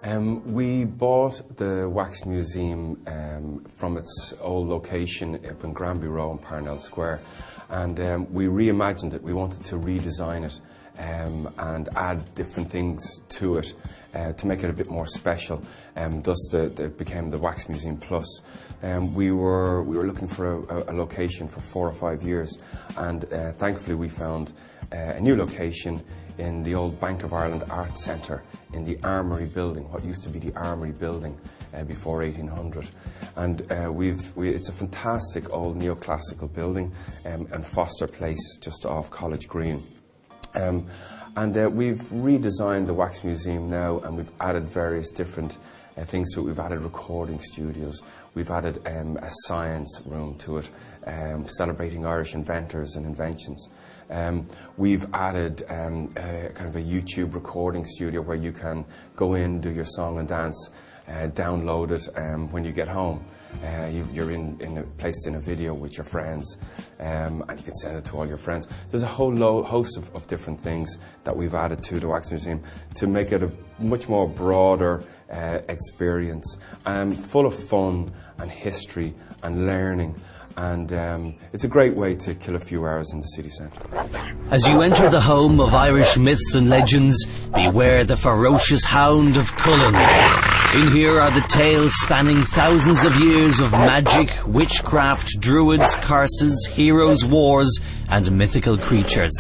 We bought the Wax Museum from its old location up in Granby Row in Parnell Square, and we reimagined it. We wanted to redesign it and add different things to it to make it a bit more special. Thus, it became the Wax Museum Plus. We were looking for a location for 4 or 5 years, and thankfully we found a new location in the old Bank of Ireland Arts Centre in the Armoury building, what used to be the Armoury building before 1800. And it's a fantastic old neoclassical building and Foster Place just off College Green. We've redesigned the Wax Museum now, and we've added various different things to it. We've added recording studios, we've added a science room to it, celebrating Irish inventors and inventions. We've added kind of a YouTube recording studio where you can go in, do your song and dance, download it when you get home. You're placed in a video with your friends, and you can send it to all your friends. There's a whole host of different things that we've added to the Wax Museum to make it a much more broader experience, full of fun and history and learning. And it's a great way to kill a few hours in the city centre. As you enter the home of Irish myths and legends, beware the ferocious hound of Cullen. In here are the tales spanning thousands of years of magic, witchcraft, druids, curses, heroes, wars, and mythical creatures.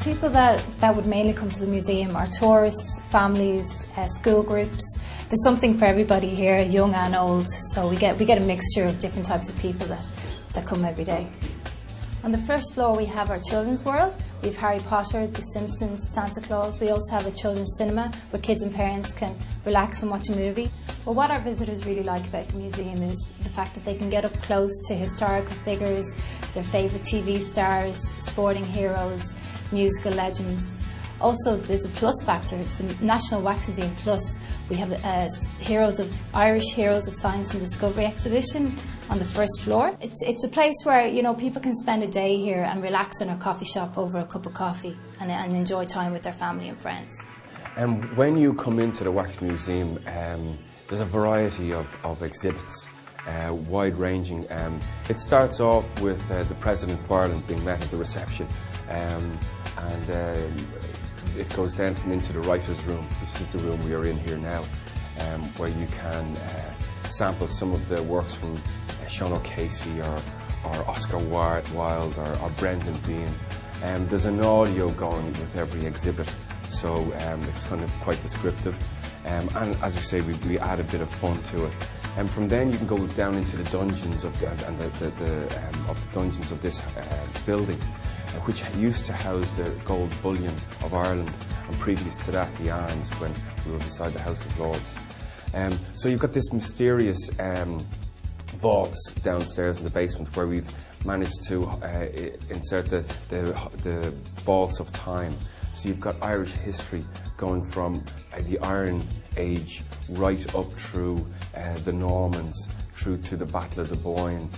People that would mainly come to the museum are tourists, families, school groups. There's something for everybody here, young and old, so we get a mixture of different types of people that come every day. On the first floor we have our children's world. We have Harry Potter, The Simpsons, Santa Claus. We also have a children's cinema where kids and parents can relax and watch a movie. But what our visitors really like about the museum is the fact that they can get up close to historical figures, their favourite TV stars, sporting heroes, musical legends. Also, there's a plus factor. It's the National Wax Museum Plus. We have Irish Heroes of Science and Discovery exhibition on the first floor. It's a place where people can spend a day here and relax in a coffee shop over a cup of coffee and enjoy time with their family and friends. When you come into the Wax Museum, there's a variety of exhibits, wide-ranging. It starts off with the President of Ireland being met at the reception. It goes then from into the writer's room. This is the room we are in here now, where you can sample some of the works from Sean O'Casey or Oscar Wilde or Brendan Behan. There's an audio going with every exhibit, so it's kind of quite descriptive. And as I say, we add a bit of fun to it. And from then you can go down into the dungeons of the dungeons of this building, which used to house the gold bullion of Ireland, and previous to that the arms when we were beside the House of Lords. So you've got this mysterious vaults downstairs in the basement where we've managed to insert the vaults of time. So you've got Irish history going from the Iron Age right up through the Normans, through to the Battle of the Boyne,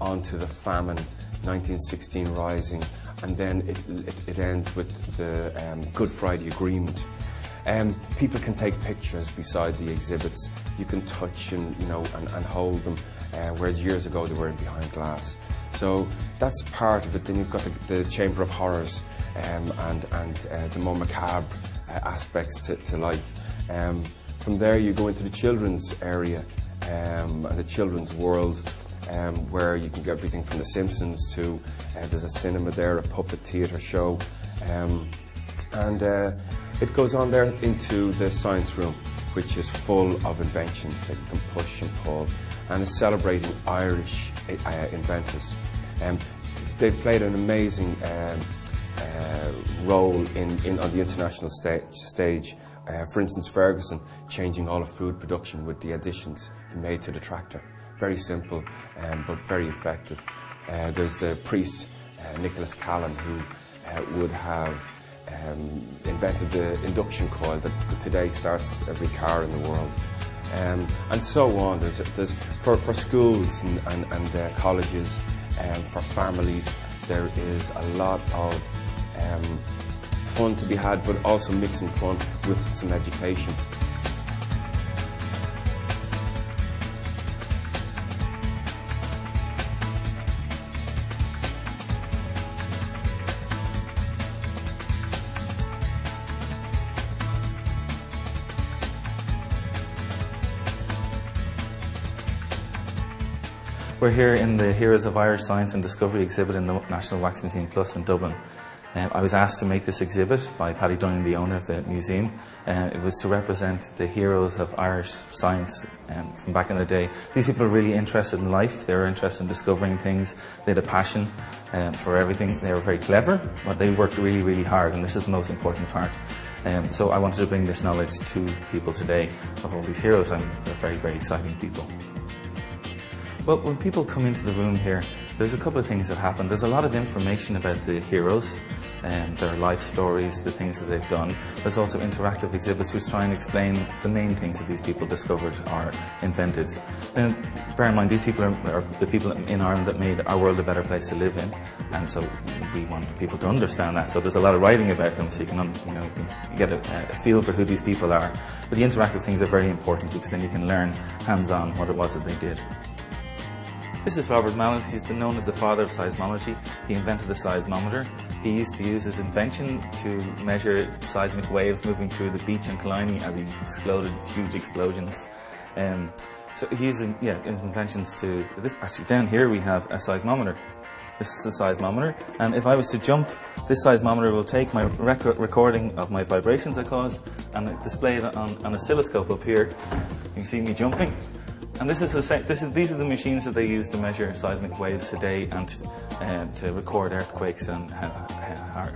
onto the famine, 1916 Rising, and then it ends with the Good Friday Agreement. People can take pictures beside the exhibits. You can touch and hold them, whereas years ago they were behind glass. So that's part of it. Then you've got the Chamber of Horrors and the more macabre aspects to life. From there you go into the children's area and the children's world, where you can get everything from The Simpsons to there's a cinema there, a puppet theatre show, and it goes on there into the science room, which is full of inventions that you can push and pull, and is celebrating Irish inventors. They've played an amazing role on the international stage. For instance, Ferguson changing all of food production with the additions he made to the tractor. Very simple, but very effective. There's the priest, Nicholas Callan, who would have invented the induction coil that today starts every car in the world. And so on. There's for schools and colleges, for families, there is a lot of fun to be had, but also mixing fun with some education. We're here in the Heroes of Irish Science and Discovery exhibit in the National Wax Museum Plus in Dublin. I was asked to make this exhibit by Paddy Dunning, the owner of the museum. It was to represent the heroes of Irish science from back in the day. These people are really interested in life, they were interested in discovering things, they had a passion for everything. They were very clever, but they worked really, really hard, and this is the most important part. So I wanted to bring this knowledge to people today of all these heroes, and they're very, very exciting people. Well, when people come into the room here, there's a couple of things that happen. There's a lot of information about the heroes and their life stories, the things that they've done. There's also interactive exhibits which try and explain the main things that these people discovered or invented. And bear in mind, these people are the people in Ireland that made our world a better place to live in, and so we want people to understand that. So there's a lot of writing about them, so you can you get a feel for who these people are. But the interactive things are very important, because then you can learn hands-on what it was that they did. This is Robert Mallet. He's been known as the father of seismology. He invented the seismometer. He used to use his invention to measure seismic waves moving through the beach in Killiney as he exploded huge explosions. So he's his inventions to this. Actually, down here we have a seismometer. This is a seismometer, and if I was to jump, this seismometer will take my recording of my vibrations I cause and display it on an oscilloscope up here. You can see me jumping. And these are the machines that they use to measure seismic waves today and to record earthquakes and how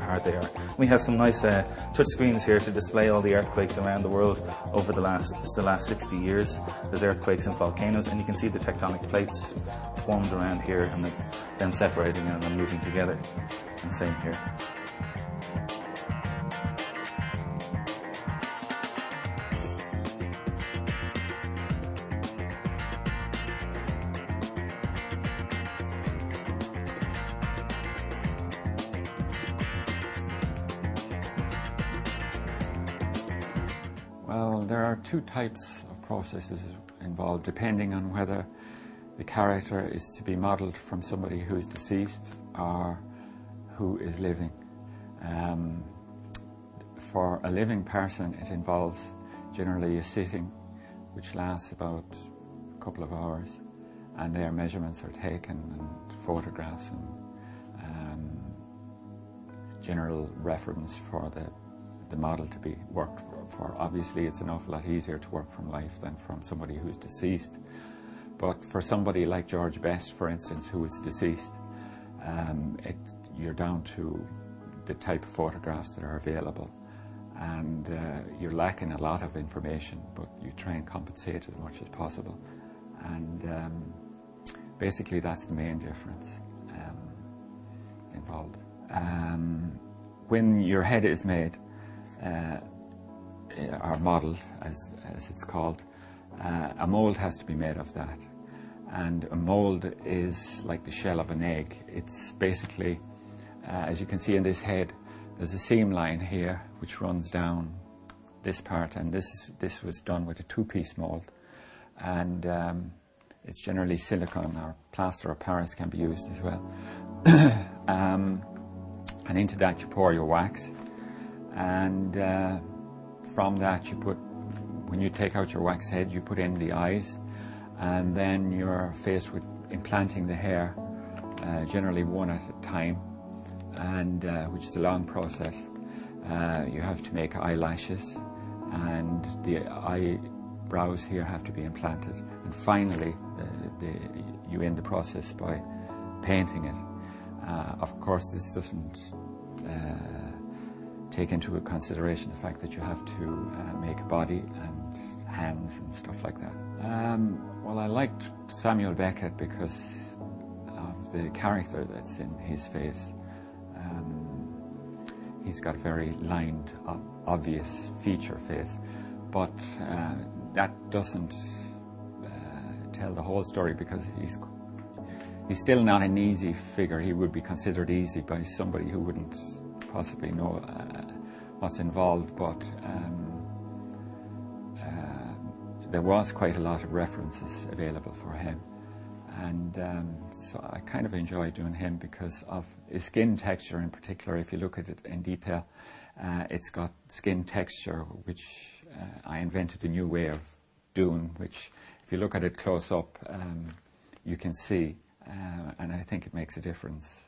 hard they are. We have some nice touch screens here to display all the earthquakes around the world over the last 60 years. There's earthquakes and volcanoes, and you can see the tectonic plates formed around here and them separating and then moving together. And same here. Well, there are two types of processes involved, depending on whether the character is to be modelled from somebody who is deceased or who is living. For a living person, it involves generally a sitting, which lasts about a couple of hours, and their measurements are taken and photographs and general reference for the model to be worked for. Obviously, it's an awful lot easier to work from life than from somebody who's deceased. But for somebody like George Best, for instance, who is deceased, you're down to the type of photographs that are available, and you're lacking a lot of information, but you try and compensate as much as possible. And basically, that's the main difference involved. When your head is made, or modelled, as it's called, a mould has to be made of that. And a mould is like the shell of an egg. It's basically, as you can see in this head, there's a seam line here which runs down this part, and this was done with a two-piece mould. And it's generally silicone, or plaster of Paris can be used as well. And into that you pour your wax, and from that you put, when you take out your wax head, you put in the eyes, and then you're faced with implanting the hair, generally one at a time, and which is a long process. You have to make eyelashes, and the eyebrows here have to be implanted, and finally you end the process by painting it. Of course, this doesn't take into consideration the fact that you have to make a body and hands and stuff like that. Well, I liked Samuel Beckett because of the character that's in his face. He's got a very lined, obvious feature face, but that doesn't tell the whole story, because he's still not an easy figure. He would be considered easy by somebody who wouldn't possibly know what's involved, but there was quite a lot of references available for him, and so I kind of enjoy doing him because of his skin texture in particular. If you look at it in detail, it's got skin texture which I invented a new way of doing, which if you look at it close up you can see, and I think it makes a difference.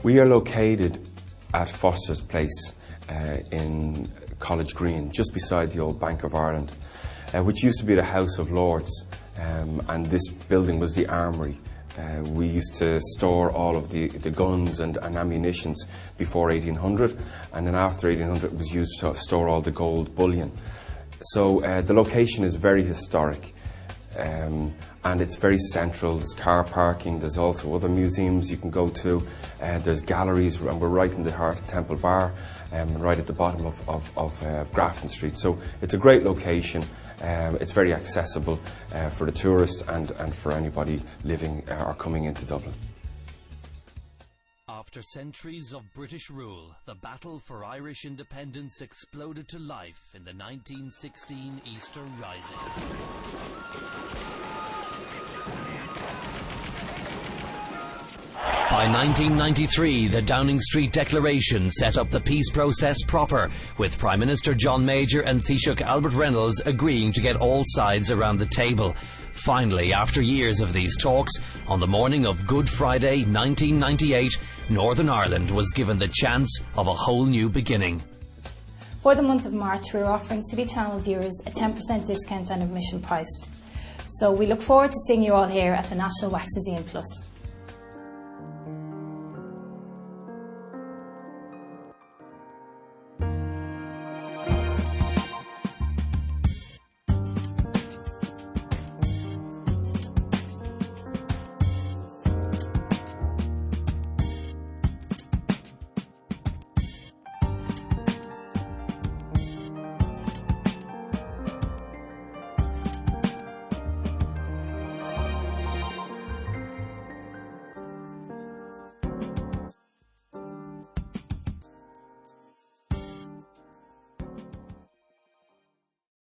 We are located at Foster's Place in College Green, just beside the old Bank of Ireland, which used to be the House of Lords, and this building was the armoury. We used to store all of the guns and ammunitions before 1800, and then after 1800 it was used to store all the gold bullion. So the location is very historic. And it's very central. There's car parking, there's also other museums you can go to, there's galleries, and we're right in the heart of Temple Bar, right at the bottom of Grafton Street. So it's a great location, it's very accessible for the tourist and for anybody living or coming into Dublin. After centuries of British rule, the battle for Irish independence exploded to life in the 1916 Easter Rising. By 1993, the Downing Street Declaration set up the peace process proper, with Prime Minister John Major and Taoiseach Albert Reynolds agreeing to get all sides around the table. Finally, after years of these talks, on the morning of Good Friday 1998, Northern Ireland was given the chance of a whole new beginning. For the month of March, we're offering City Channel viewers a 10% discount on admission price. So we look forward to seeing you all here at the National Wax Museum Plus.